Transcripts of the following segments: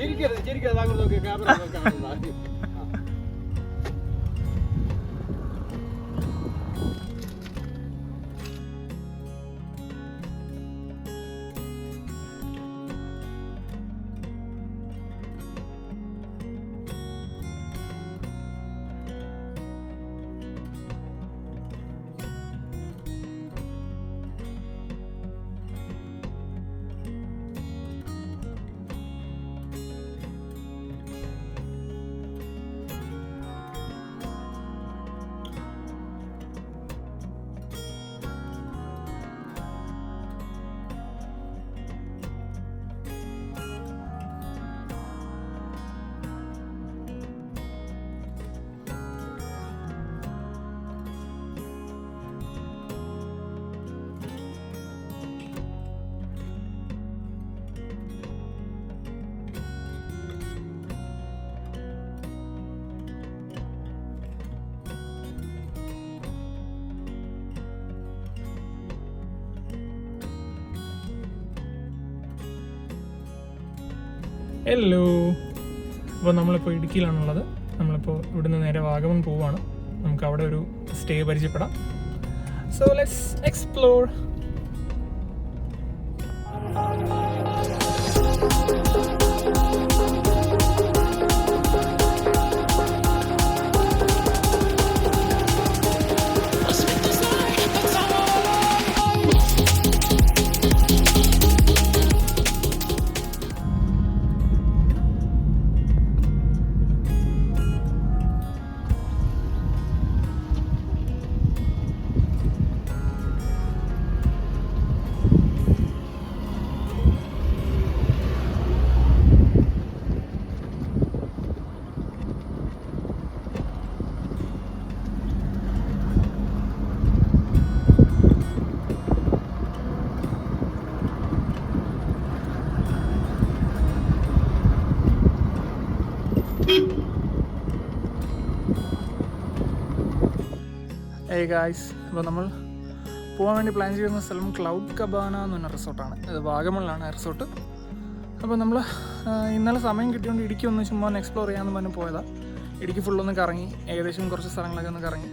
ചിരിക്കരുത് അങ്ങോട്ട് നോക്കി ക്യാമറ കാണുന്ന. ഹലോ, അപ്പോൾ നമ്മളിപ്പോൾ ഇടുക്കിയിലാണുള്ളത്. നമ്മളിപ്പോൾ ഇവിടുന്ന് നേരെ വാഗമൺ പോവുകയാണ്. നമുക്ക് അവിടെ ഒരു സ്റ്റേ പരിചയപ്പെടാം. So let's explore. Hey guys, അപ്പോൾ നമ്മൾ പോകാൻ വേണ്ടി പ്ലാൻ ചെയ്യുന്ന സ്ഥലം ക്ലൗഡ് കബാന എന്ന് പറഞ്ഞ റിസോർട്ടാണ്. ഇത് വാഗമണിലാണ് റിസോർട്ട്. അപ്പോൾ നമ്മൾ ഇന്നലെ സമയം കിട്ടിയോണ്ട് ഇടുക്കി ഒന്ന് ചുമ്മാ ഒന്ന് എക്സ്പ്ലോർ ചെയ്യാമെന്ന് പറഞ്ഞ് പോയതാണ്. ഇടുക്കി ഫുള്ളൊന്ന് കറങ്ങി, ഏകദേശം കുറച്ച് സ്ഥലങ്ങളൊക്കെ ഒന്ന് കറങ്ങി.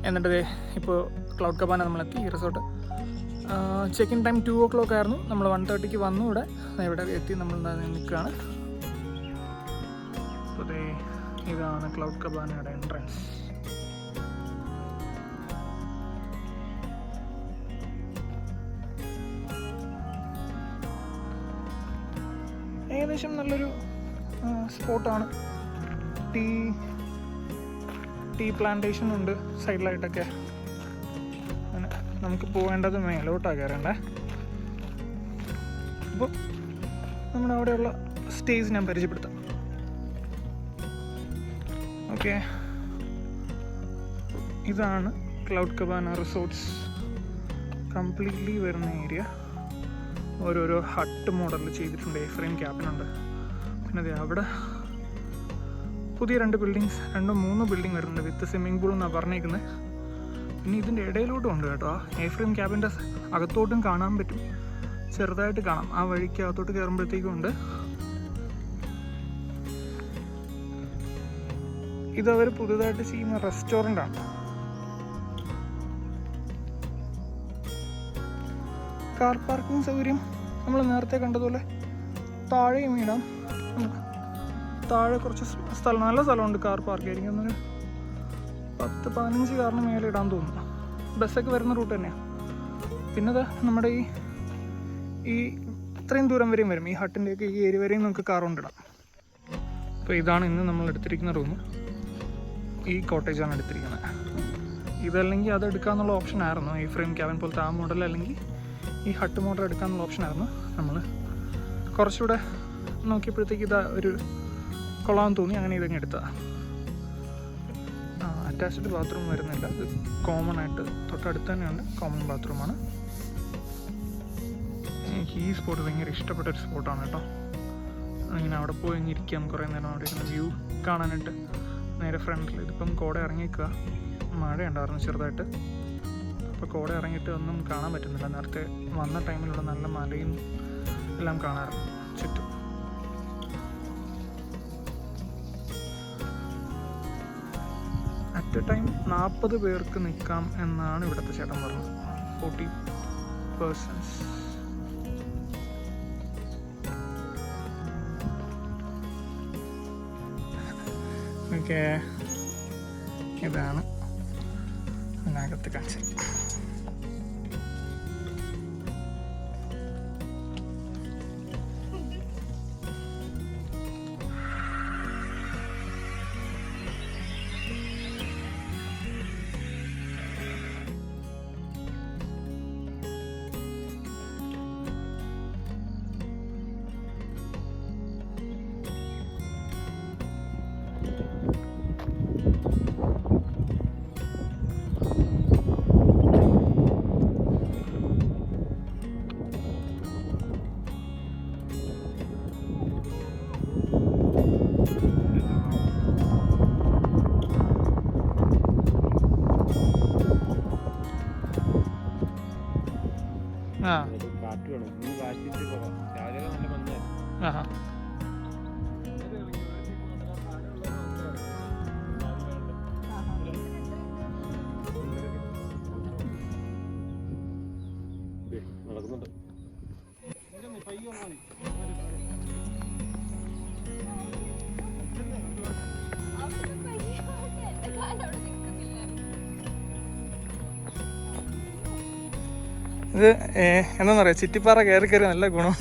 എന്നിട്ട് ഇപ്പോൾ ക്ലൗഡ് കബാന നമ്മളെത്തി. ഈ resort check in time 2 o'clock ആയിരുന്നു. നമ്മൾ 1:30 വന്നു. ഇവിടെ എത്തി നമ്മൾ നിൽക്കുകയാണ്. അപ്പോൾ ഇതാണ് ക്ലൗഡ് കബാനയുടെ എൻട്രൻസ്. ഏകദേശം നല്ലൊരു സ്പോട്ടാണ്. ടീ പ്ലാന്റേഷൻ ഉണ്ട് സൈഡിലായിട്ടൊക്കെ. അങ്ങനെ നമുക്ക് പോകേണ്ടത് മേലോട്ടാണ് കയറേണ്ടേ. അപ്പോൾ നമ്മുടെ അവിടെയുള്ള സ്റ്റേജ് ഞാൻ പരിചയപ്പെടുത്താം. ഓക്കെ, ഇതാണ് ക്ലൗഡ് കബാന റിസോർട്ട്സ് കംപ്ലീറ്റ്ലി വരുന്ന ഏരിയ. ഓരോരോ ഹട്ട് മോഡലിൽ ചെയ്തിട്ടുണ്ട്. A-frame ക്യാബിനുണ്ട്. പിന്നെ അതെ അവിടെ പുതിയ 2 ബിൽഡിങ്സ്, 2-3 ബിൽഡിംഗ് വരുന്നുണ്ട് വിത്ത് സ്വിമ്മിംഗ് പൂൾ എന്നാണ് പറഞ്ഞേക്കുന്നത്. പിന്നെ ഇതിൻ്റെ ഇടയിലോട്ടും ഉണ്ട് കേട്ടോ. A-frame ക്യാബിൻ്റെ അകത്തോട്ടും കാണാൻ പറ്റും, ചെറുതായിട്ട് കാണാം. ആ വഴിക്ക് അകത്തോട്ട് കയറുമ്പോഴത്തേക്കും ഉണ്ട്. ഇതവർ പുതുതായിട്ട് ചെയ്യുന്ന റെസ്റ്റോറൻ്റാണ്. കാർ പാർക്കിംഗ് സൗകര്യം നമ്മൾ നേരത്തെ കണ്ടതുപോലെ താഴെയും ഇടാം. താഴെ കുറച്ച് സ്ഥലം, നല്ല സ്ഥലമുണ്ട് കാർ പാർക്ക് ആയിരിക്കും. ഒന്നൊരു 10-15 കാറിന് മേലെ ഇടാൻ തോന്നുന്നു. ബസ്സൊക്കെ വരുന്ന റൂട്ട് തന്നെയാണ്. പിന്നെ അത് നമ്മുടെ ഈ ഇത്രയും ദൂരം വരെയും വരും. ഈ ഹട്ടിൻ്റെയൊക്കെ ഈ ഏരിയ വരെയും നമുക്ക് കാർ കൊണ്ടിടാം. അപ്പോൾ ഇതാണ് ഇന്ന് നമ്മൾ എടുത്തിരിക്കുന്ന റൂം. ഈ കോട്ടേജാണ് എടുത്തിരിക്കുന്നത്. ഇതല്ലെങ്കിൽ അത് എടുക്കാമെന്നുള്ള ഓപ്ഷൻ ആയിരുന്നു. A-frame ക്യാബിൻ പോലത്തെ ആ മോഡൽ അല്ലെങ്കിൽ ഈ ഹട്ട് മോഡൽ എടുക്കാമെന്നുള്ള ഓപ്ഷനായിരുന്നു. നമ്മൾ കുറച്ചുകൂടെ നോക്കിയപ്പോഴത്തേക്ക് ഇതാ ഒരു കൊള്ളാമെന്ന് തോന്നി, അങ്ങനെ ഇതങ്ങ് എടുത്തതാണ്. അറ്റാച്ച്ഡ് ബാത്റൂം വരുന്നില്ല. ഇത് കോമൺ ആയിട്ട് തൊട്ടടുത്ത് തന്നെയുണ്ട്. കോമൺ ബാത്റൂമാണ്. എനിക്ക് ഈ സ്പോട്ട് ഭയങ്കര ഇഷ്ടപ്പെട്ടൊരു സ്പോട്ടാണ് കേട്ടോ. അങ്ങനെ അവിടെ പോയി അങ്ങ് ഇരിക്കാം കുറേ നേരം. അവിടെ ഇരുന്ന് വ്യൂ കാണാനായിട്ട് നേരെ ഫ്രണ്ടിൽ. ഇതിപ്പം കോട ഇറങ്ങിക്കുക, മഴ ഉണ്ടായിരുന്നു ചെറുതായിട്ട്. അപ്പോൾ കോട ഇറങ്ങിയിട്ട് ഒന്നും കാണാൻ പറ്റുന്നില്ല. നേരത്തെ വന്ന ടൈമിലുള്ള നല്ല മലയും എല്ലാം കാണാറുണ്ട് ചുറ്റും. അറ്റ് എ ടൈം 40 പേർക്ക് നിൽക്കാം എന്നാണ് ഇവിടുത്തെ ചേട്ടൻ പറഞ്ഞത്. 40 പേഴ്സൺസ്. ഓക്കെ, ഇതാണ് അതിനകത്ത് കാണിച്ചത്. കാറ്റ് വേണം, നീ കാറ്റിട്ട് പോവാം. രാവിലെ നല്ല മഞ്ഞായിരുന്നു. ആഹാ. നടക്കുന്നുണ്ട്. ഇത് എന്താ പറയാ, ചിറ്റിപ്പാറ കയറി കയറി നല്ല ഗുണം.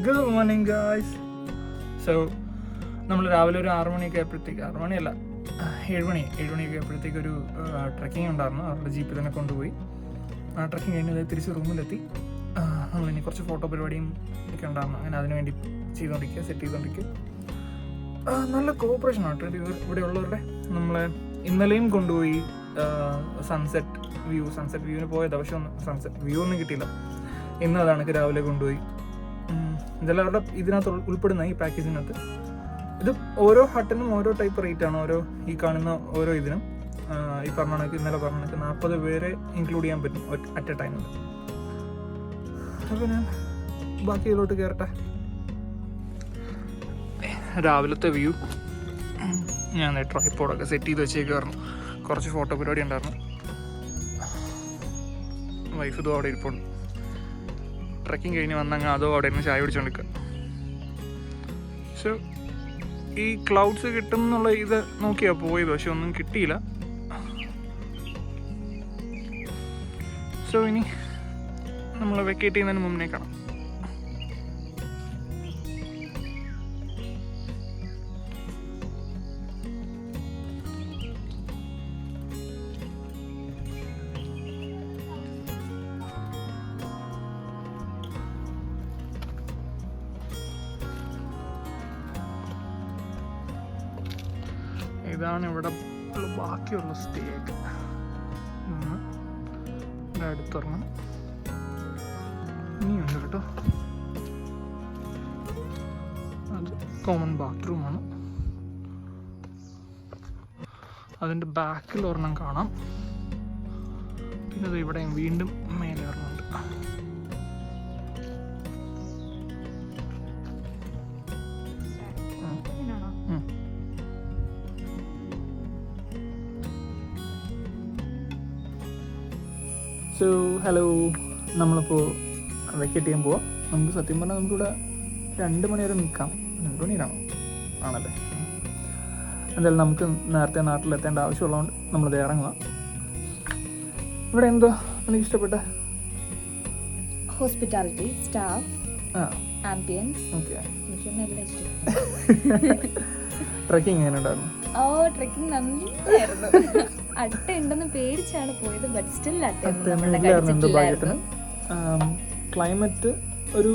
Good morning guys. സോ നമ്മൾ രാവിലെ ഒരു 6 മണിയൊക്കെ ആയപ്പോഴത്തേക്ക്, 6 മണിയല്ല 7 മണിയൊക്കെ ആയപ്പോഴത്തേക്ക് ഒരു ട്രക്കിംഗ് ഉണ്ടായിരുന്നു. അവരുടെ ജീപ്പിൽ തന്നെ കൊണ്ടുപോയി ആ ട്രക്കിംഗ് കഴിഞ്ഞ് തിരിച്ച് റൂമിലെത്തി. നമ്മളിനി കുറച്ച് ഫോട്ടോ പരിപാടിയും ഒക്കെ ഉണ്ടായിരുന്നു. അങ്ങനെ അതിന് വേണ്ടി ചെയ്തുകൊണ്ടിരിക്കുക, സെറ്റ് ചെയ്തുകൊണ്ടിരിക്കുക. നല്ല കോപ്പറേഷൻ ആട്ടോ ഇവിടെ ഉള്ളവരുടെ. നമ്മളെ ഇന്നലെയും കൊണ്ടുപോയി സൺസെറ്റ് വ്യൂവിന് പോയത്. പക്ഷെ സൺസെറ്റ് വ്യൂ ഒന്നും കിട്ടിയില്ല. ഇന്ന് അതാണ് രാവിലെ കൊണ്ടുപോയി. ഇതെല്ലാം അവരുടെ ഇതിനകത്ത് ഉൾപ്പെടുന്ന ഈ പാക്കേജിനകത്ത്. ഇത് ഓരോ ഹട്ടിനും ഓരോ ടൈപ്പ് റേറ്റാണ്. ഈ കാണുന്ന ഓരോ ഇതിനും ഈ പറഞ്ഞ കണക്ക്, ഇന്നലെ പറഞ്ഞ കണക്ക് 40 പേരെ ഇൻക്ലൂഡ് ചെയ്യാൻ പറ്റും അറ്റ് എ ടൈമിൽ. അപ്പോൾ ഞാൻ ബാക്കി ഇതിലോട്ട് കയറട്ടെ. രാവിലത്തെ വ്യൂ ഞാൻ ട്രൈപ്പോഡൊക്കെ സെറ്റ് ചെയ്ത് വെച്ചേക്കായിരുന്നു. കുറച്ച് ഫോട്ടോ പരിപാടി ഉണ്ടായിരുന്നു. വൈഫ് ഇതും അവിടെ ഇരിപ്പുണ്ട്. ട്രക്കിങ് കഴിഞ്ഞ് വന്നങ്ങ് അതോ അവിടെ ഇരുന്ന് ചായ പിടിച്ചുകൊണ്ടിരിക്കുക. സോ ഈ ക്ലൗഡ്സ് കിട്ടും എന്നുള്ള ഇത് നോക്കിയാണ് പോയത്, പക്ഷെ ഒന്നും കിട്ടിയില്ല. സോ ഇനി നമ്മൾ വെക്കേറ്റ് ചെയ്യുന്നതിന് മുന്നേ കാണാം. ഇതാണ് ഇവിടെ ബാക്കിയുള്ള സ്റ്റേക്ക്. ഇവിടെ അടുത്തൊരെണ്ണം ഇനിയുണ്ട് കേട്ടോ. അത് കോമൺ ബാത്റൂമാണ്. അതിൻ്റെ ബാക്കിൽ ഒരെണ്ണം കാണാം. പിന്നെ അത് ഇവിടെ വീണ്ടും മേലെ ഒരെണ്ണമുണ്ട്. സോ ഹലോ, നമ്മളിപ്പോൾ വെക്കേറ്റ് ചെയ്യാൻ പോവാം. നമുക്ക് സത്യം പറഞ്ഞാൽ നമുക്കിവിടെ 2 മണി വരെ നിൽക്കാം. 2 മണിയിലാണോ? ആണല്ലേ. എന്തായാലും നമുക്ക് നേരത്തെ നാട്ടിലെത്തേണ്ട ആവശ്യമുള്ളതുകൊണ്ട് നമ്മളിത് ഇറങ്ങുക. ഇവിടെ എന്തോ എനിക്ക് ഇഷ്ടപ്പെട്ട ഹോസ്പിറ്റാലിറ്റി, സ്റ്റാഫ്, ആംബിയൻസ്. ഓക്കെ. എനിക്കെല്ലാം ഇഷ്ടപ്പെട്ടു. ട്രക്കിംഗ് എങ്ങനെ ഉണ്ടായിരുന്നു? ട്രക്കിംഗ് നന്നായിരുന്നു. അട്ട ഉണ്ടെന്ന് പേടിച്ചാണ് പോയത്, ബട്ട് സ്റ്റിൽ അട്ട ഭാഗ്യത്തിന്. ക്ലൈമറ്റ് ഒരു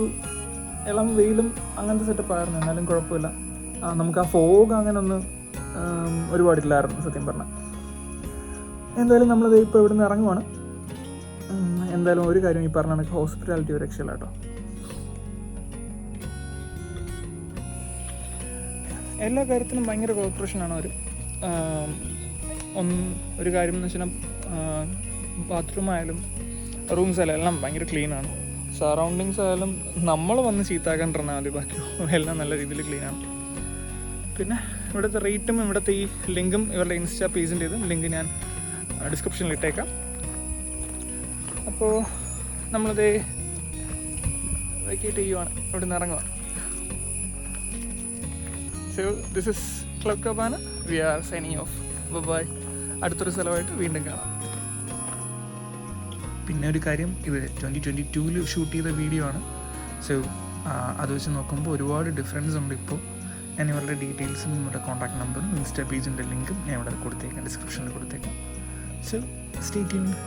ഇളം വെയിലും അങ്ങനത്തെ സെറ്റപ്പ് ആയിരുന്നു, എന്നാലും കുഴപ്പമില്ല. നമുക്ക് ആ ഫോഗ് അങ്ങനെ ഒന്നും ഒരുപാടില്ലായിരുന്നു സത്യം പറഞ്ഞാൽ. എന്തായാലും നമ്മളത് ഇപ്പോൾ ഇവിടെ നിന്ന് ഇറങ്ങുവാണ്. എന്തായാലും ഒരു കാര്യം ഈ പറഞ്ഞ കണക്ക് ഹോസ്പിറ്റാലിറ്റി ഒരു രക്ഷയില്ല കേട്ടോ. എല്ലാ കാര്യത്തിനും ഭയങ്കര കോർപ്പറേഷനാണ് അവർ. ഒരു കാര്യം എന്ന് വെച്ചാൽ ബാത്റൂം ആയാലും റൂംസ് ആയാലും എല്ലാം ഭയങ്കര ക്ലീനാണ്. സറൗണ്ടിങ്സ് ആയാലും നമ്മൾ വന്ന് ചീത്താക്കാണ്ടിരുന്നാൽ മതി, ബാക്കി എല്ലാം നല്ല രീതിയിൽ ക്ലീനാണ്. പിന്നെ ഇവിടുത്തെ റേറ്റും ഇവിടുത്തെ ഈ ലിങ്കും ഇവരുടെ ഇൻസ്റ്റാ പേജിൻ്റെ ഇതും ലിങ്ക് ഞാൻ ഡിസ്ക്രിപ്ഷനിൽ ഇട്ടേക്കാം. അപ്പോൾ നമ്മളത് വെക്കേറ്റ് ചെയ്യുവാണ്, ഇവിടെ നിന്ന് ഇറങ്ങുക. So this is Club Cabana. We are signing off. Bye. അടുത്തൊരു സ്ഥലമായിട്ട് വീണ്ടും കാണാം. പിന്നെ ഒരു കാര്യം, ഇത് 2022 ഷൂട്ട് ചെയ്ത വീഡിയോ ആണ്. സോ അത് വെച്ച് നോക്കുമ്പോൾ ഒരുപാട് ഡിഫറൻസ് ഉണ്ട്. ഇപ്പോൾ ഞാൻ ഇവരുടെ ഡീറ്റെയിൽസും ഇവരുടെ കോൺടാക്ട് നമ്പറും ഇൻസ്റ്റാ പേജിൻ്റെ ലിങ്കും ഞാൻ ഇവിടെ കൊടുത്തേക്കാം, ഡിസ്ക്രിപ്ഷനിൽ കൊടുത്തേക്കാം. So stay tuned.